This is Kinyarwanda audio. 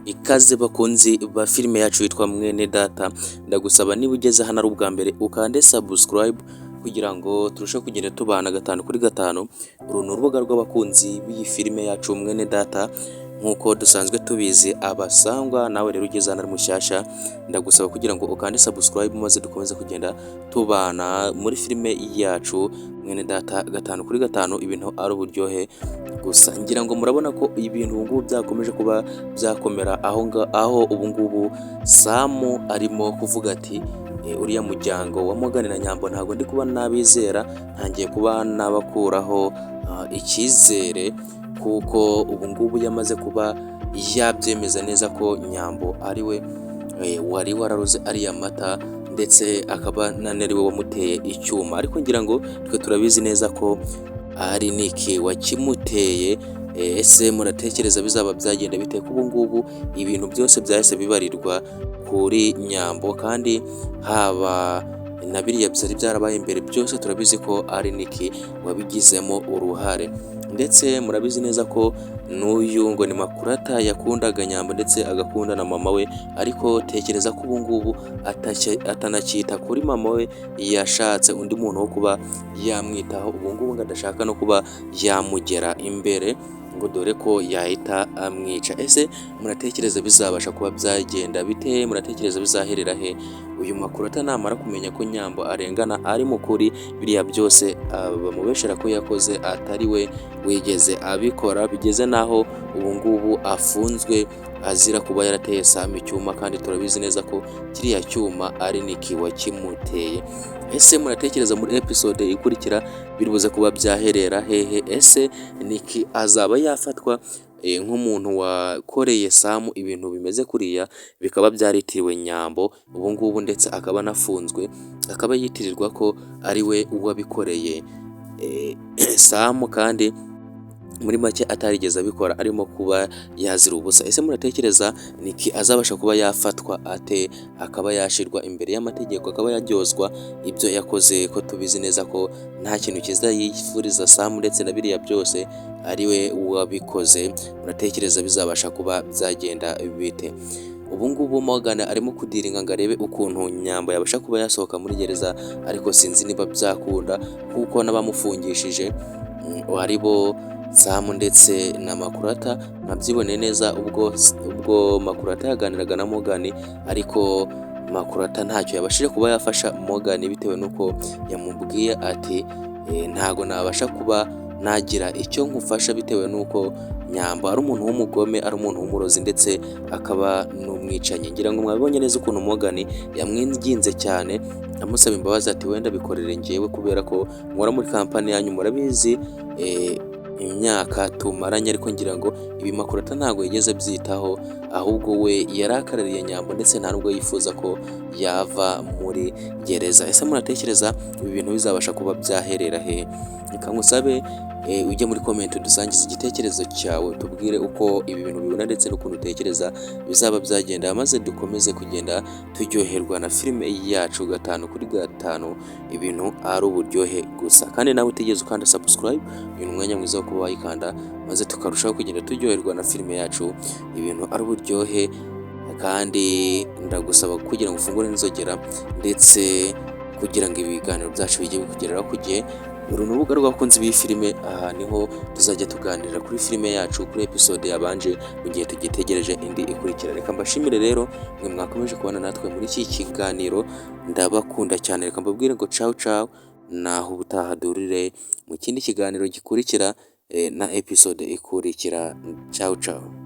Ikaze bakunzi ba filime yacu yitwa Mwene Data, ndagusaba niba ugeze hano ari ubwa mbere ukande subscribe kugira ngo turusheho kugenda tubana gatanu kuri gatanu. Uru ni urubuga rw'abakunzi b'iyi filime yacu Mwene Data, nk'uko dusanzwe tubizi abasangwa. Nawe rero ugeze hano ari mushyashya, ndagusaba kugira ngo ukande subscribe maze dukomeze kugenda tubana muri filime yacu Mwene Data gatanu kuri gatanu. Ibintu ari uburyohe gusa, ngira ngo murabona ko ibintu ubu ngubu byakomeje kuba byakomera aho ubu ngubu Samu arimo kuvuga ati uriya muryango wa Morgan na Nyambo ntabwo ndi kuba nabizera, ntangiye kuba nabakuraho icyizere, kuko ubu ngubu yamaze kuba yabyemeza neza ko Nyambo ari we wari wararoze ariya mata, ndetse akaba nanariwe wamuteye icyuma. Ariko ngira ngo twe turabizi neza ko ari Nick wakimuteye. Ese muratekereza bizaba byagenda bite? Ubu ngubu ibintu byose byahise bibarirwa kuri Nyambo, kandi haba na biriya byari byarabaye imbere byose turabizi ko ari Nick wabigizemo uruhare. Ndetse murabizi neza ko n'uyu ngo ni Makurata yakundaga Nyambo ndetse agakunda na mama we, ariko tekereza ko ubu ngubu atanacyita kuri mama we, yashatse undi muntu wo kuba yamwitaho. Ubu ngubu ngo adashaka no kuba yamugera imbere, ngo dore ko yahita amwica. Ese muratekereza bizabasha kuba byagenda bite? Muratekereza bizaherera he? Uyu Makurata namara kumenya ko Nyambo arengana ari mu kuri, biriya byose bamubeshera ko yakoze atari we wigeze abikora, bigeze naho ubu ngubu afunzwe azira kuba yarateye Samu icyuma, kandi turabizi neza ko kiriya cyuma ari Nick wakimuteye. Ese muratekereza muri episode ikurikira biribuze kuba byaherera hehe? Ese Nick azaba yafatwa nk'umuntu wakoreye Samu ibintu bimeze kuriya, bikaba byaritiriwe Nyambo ubu ngubu, ndetse akaba anafunzwe, akaba yitirirwa ko ari we wabikoreye Samu, kandi muri make atarigeze abikora, arimo kuba yazira ubusa. Ese muratekereza Nick azabasha kuba yafatwa ate, akaba yashirwa imbere y'amategeko, akaba yaryozwa ibyo yakoze? Ko tubizi neza ko nta kintu cyiza yifuriza Samu, ndetse na biriya byose ari we wabikoze. Muratekereza bizabasha kuba byagenda bite? Ubu ngubu Morgan arimo kudiringa ngo arebe ukuntu Nyambo yabasha kuba yasohoka muri gereza, ariko sinzi niba byakunda, kuko n'abamufungishije ari bo Samu ndetse na Makurata. Nabyiboneye neza ubwo Makurata yaganiraga na Morgan, ariko Makurata ntacyo yabashije kuba yafasha Morgan, bitewe n'uko yamubwiye ati ntago nabasha kuba nagira icyo nkufasha, bitewe n'uko Nyambo ari umuntu w'umugome, ari umuntu w'umurozi, ndetse akaba n'umwicanyi. Ngira ngo mwabibonye neza ukuntu Morgan yamwinginze cyane, amusaba imbabazi ati wenda bikorere njyewe, kubera ko nkora muri kampani yanyu, murabizi imyaka tumaranye. Ariko ngira ngo ibi Makurata ntabwo yigeze byitaho, ahubwo we yarakarariye Nyambo, ndetse nta nubwo yifuza ko yava muri gereza. Ese muratekereza ibi bintu bizabasha kuba byaherera he? Reka ngusabe ujye muri comment dusangize igitekerezo cyawe, tubwire uko ibi bintu bibona, ndetse n'ukuntu utekereza bizaba byagenda, maze dukomeze kugenda turyoherwa na filime yacu gatanu kuri gatanu. Ibintu ari uburyohe gusa, kandi nawe utigeze ukanda subscribe, uyu ni umwanya mwiza wo kuba wayikanda, maze tukarushaho kugenda turyoherwa na filime yacu. Ibintu ari uburyohe, kandi ndagusaba kugira ngo ufungure n'inzogera, ndetse kugira ngo ibiganiro byacu bijye bikugeraho ku gihe. Uru ni urubuga rw'abakunzi b'iyi filime, aha niho tuzajya tuganirira kuri filime yacu, kuri episode yabanje, mu gihe tugitegereje indi ikurikira. Reka mbashimire rero mwe mwakomeje kubana natwe muri iki kiganiro, ndabakunda cyane. Reka mbabwire ngo ciao ciao, naho ubutaha durire mu kindi kiganiro gikurikira na episode ikurikira. Ciao ciao.